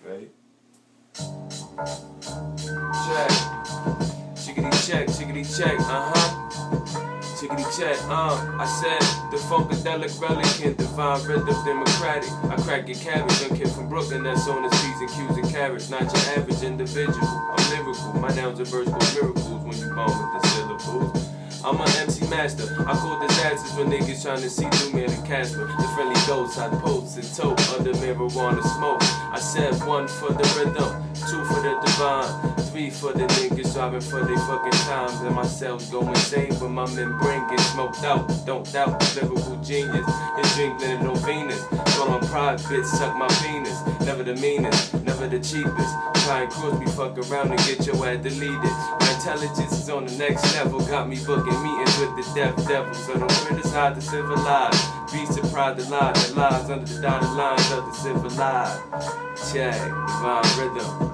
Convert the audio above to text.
Right? Check. Chickity check, chickity check, Chickity check, I said the funkadelic relic, divine rhythm, democratic. I crack your cabbage, young kid from Brooklyn that's on his P's and Q's and carrots. Not your average individual, I'm lyrical. My nouns and verbs go miracles when you bomb with the syllables. I'm an MC master. I call disasters when niggas trying to see through me and Casper. The friendly ghosts I post and tote under marijuana smoke. I said 1 for the rhythm, 2 for the divine, 3 for the niggas driving for they fucking times. And my cells go insane when my membrane gets smoked out. Don't doubt the lyrical genius. His drink blended no Venus. So on pride, bitch, suck my penis. Never the meanest, never the cheapest. Try and cross me, fuck around and get your ass deleted. My intelligence is on the next level. Got me booking meetings with the deaf devil. So don't criticize the civilized. Be surprised the lies under the dotted lines of the civilized. Check, divine rhythm.